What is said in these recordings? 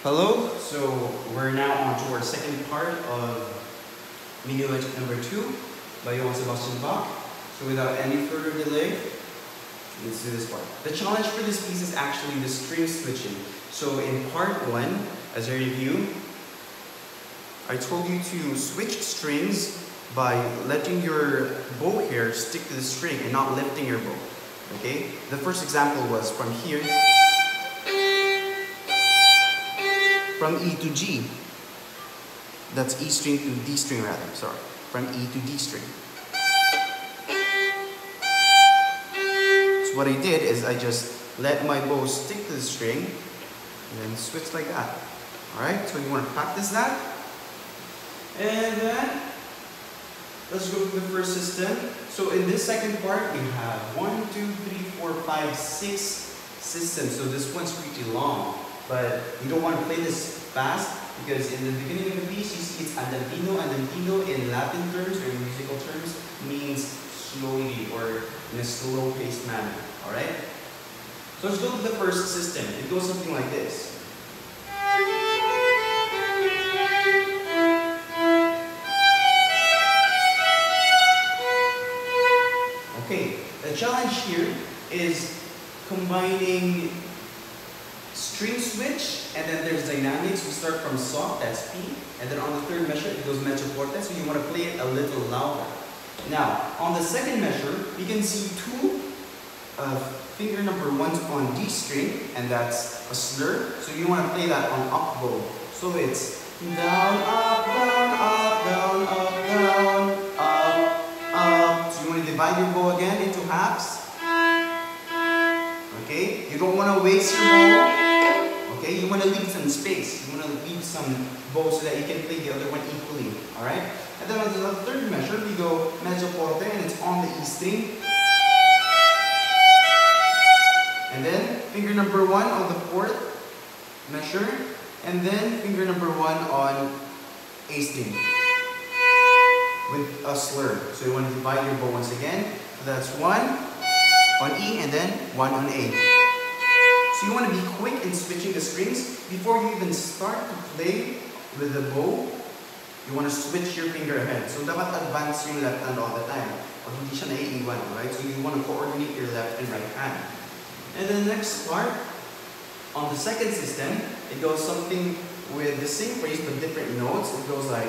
Hello, so we're now on to our second part of Minuet number 2 by Johann Sebastian Bach. So without any further delay, let's do this part. The challenge for this piece is actually the string switching. So in part 1, as a review, I told you to switch strings by letting your bow hair stick to the string and not lifting your bow. Okay? The first example was from here, from E to G. That's E string to D string rather, sorry. From E to D string. So what I did is I just let my bow stick to the string and then switch like that. Alright, so you want to practice that. And then, let's go to the first system. So in this second part, we have 1, 2, 3, 4, 5, 6 systems. So this one's pretty long. But you don't want to play this fast because in the beginning of the piece, you see it's andantino. Andantino in Latin terms or in musical terms means slowly or in a slow-paced manner. Alright? So let's go to the first system. It goes something like this. Okay, the challenge here is combining string switch, and then there's dynamics. We start from soft, that's P, and then on the third measure it goes mezzo forte, so you want to play it a little louder. Now, on the second measure, you can see two finger number 1s on D string, and that's a slur, so you want to play that on up bow. So it's down, up, down, up, down, up, down, up. So you want to divide your bow again into halves. Okay, you don't want to waste your bow. Okay, you want to leave some space. You want to leave some bow so that you can play the other one equally. Alright? And then on the third measure, we go mezzo forte and it's on the E string. And then finger number 1 on the fourth measure. And then finger number 1 on A string. With a slur. So you want to divide your bow once again. So that's 1 on E and then 1 on A. So you want to be quick in switching the strings. Before you even start to play with the bow, you want to switch your finger ahead. So dapat advance yung left hand all the time. Or hindi siya naiiwan, right? So you want to coordinate your left and right hand. And then the next part, on the second system, it goes something with the same phrase but different notes. It goes like,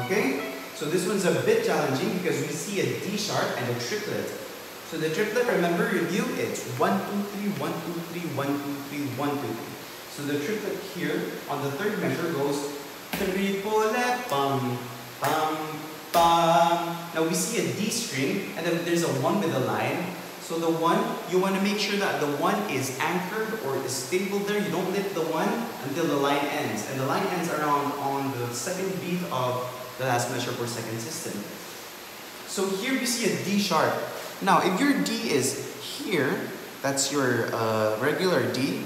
okay, so this one's a bit challenging because we see a D sharp and a triplet. So the triplet, remember, review, it's 1, 2, 3, 1, 2, 3, 1, 2, 3, 1, 2, 3. So the triplet here on the third measure goes triplet, bum, bum, bum. Now we see a D string and then there's a 1 with a line. So the 1, you want to make sure that the 1 is anchored or is stable there. You don't lift the 1 until the line ends. And the line ends around on the second beat of the last measure for second system. So here we see a D sharp. Now if your D is here, that's your regular D.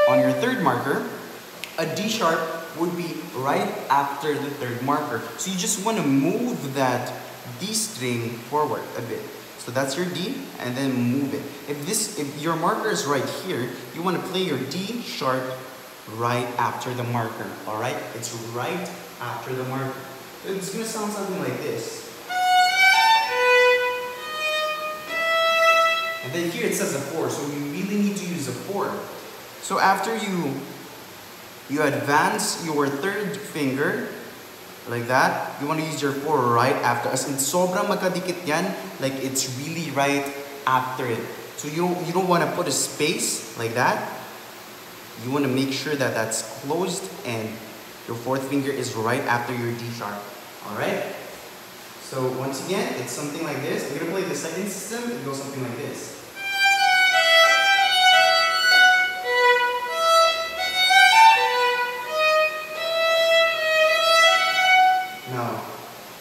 On your third marker, a D sharp would be right after the third marker. So you just want to move that D string forward a bit. So that's your D, and then move it. If your marker is right here, you want to play your D sharp right after the marker. Alright? It's right after the marker. It's gonna sound something like this. And then here it says a 4, so you really need to use a 4. So after you advance your third finger, like that, you want to use your 4 right after. As in, sobrang magkadikit yan, like it's really right after it. So you don't want to put a space like that. You want to make sure that that's closed and your fourth finger is right after your D sharp. Alright? So once again, it's something like this. I'm going to play the second system. It goes something like this. Now,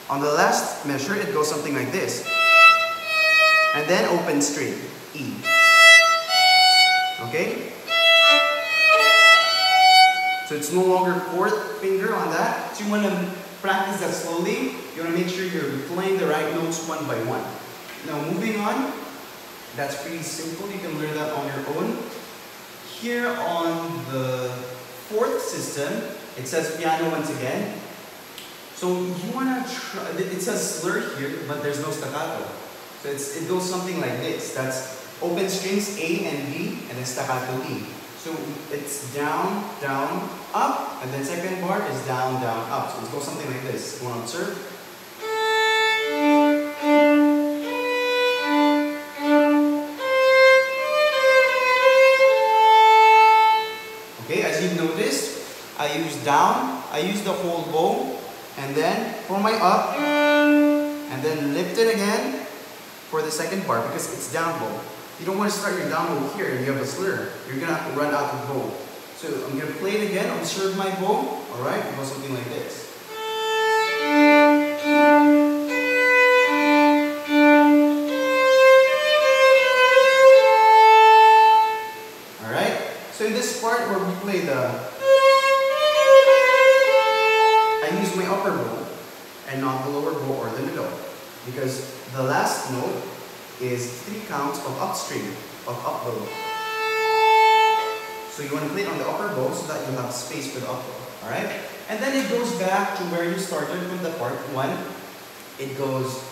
on the last measure, it goes something like this. And then open string, E. Okay? So it's no longer fourth finger on that. So you want to practice that slowly. You want to make sure you're playing the right notes one by one. Now moving on, that's pretty simple. You can learn that on your own. Here on the fourth system, it says piano once again. So you want to try, it says slur here, but there's no staccato. So it goes something like this. That's open strings A and B, and then staccato E. So it's down, down, up, and then second bar is down, down, up. So it goes something like this. You want to observe? Okay, as you've noticed, I use down, I use the whole bow, and then for my up, and then lift it again for the second bar because it's down bow. You don't want to start your down bow here and you have a slur. You're going to run out of bow. So I'm going to play it again, observe my bow, alright? It goes something like this. Alright? So in this part where we play I use my upper bow and not the lower bow or the middle. Because the last note is 3 counts of up string, of up bow. So you want to play it on the upper bow so that you have space for the up bow. Alright? And then it goes back to where you started from the part 1. It goes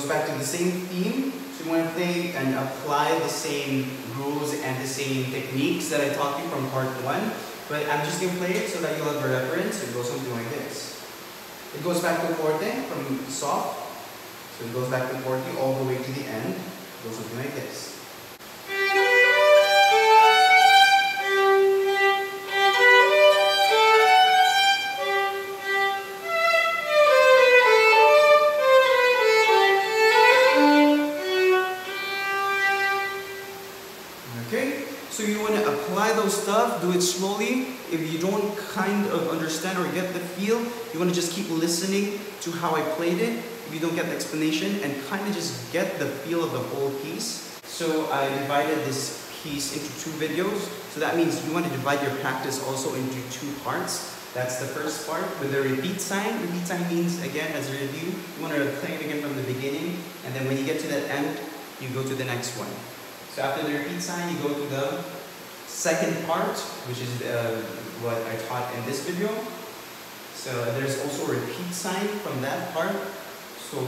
back to the same theme. So you want to play and apply the same rules and the same techniques that I taught you from part 1. But I'm just going to play it so that you'll have a reference. It goes something like this. It goes back to forte from soft. So it goes back to forte all the way to the end. It goes something like this. Okay? So you want to apply those stuff, do it slowly. If you don't kind of understand or get the feel, you want to just keep listening to how I played it. If you don't get the explanation, and kind of just get the feel of the whole piece. So I divided this piece into 2 videos. So that means you want to divide your practice also into 2 parts. That's the first part with the repeat sign. Repeat sign means, again, as a review, you want to play it again from the beginning. And then when you get to that end, you go to the next one. So after the repeat sign, you go to the second part, which is what I taught in this video. So there's also a repeat sign from that part. So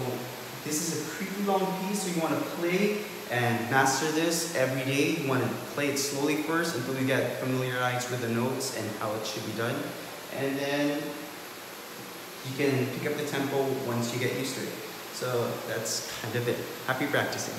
this is a pretty long piece, so you want to play and master this every day. You want to play it slowly first until you get familiarized with the notes and how it should be done. And then you can pick up the tempo once you get used to it. So that's kind of it. Happy practicing.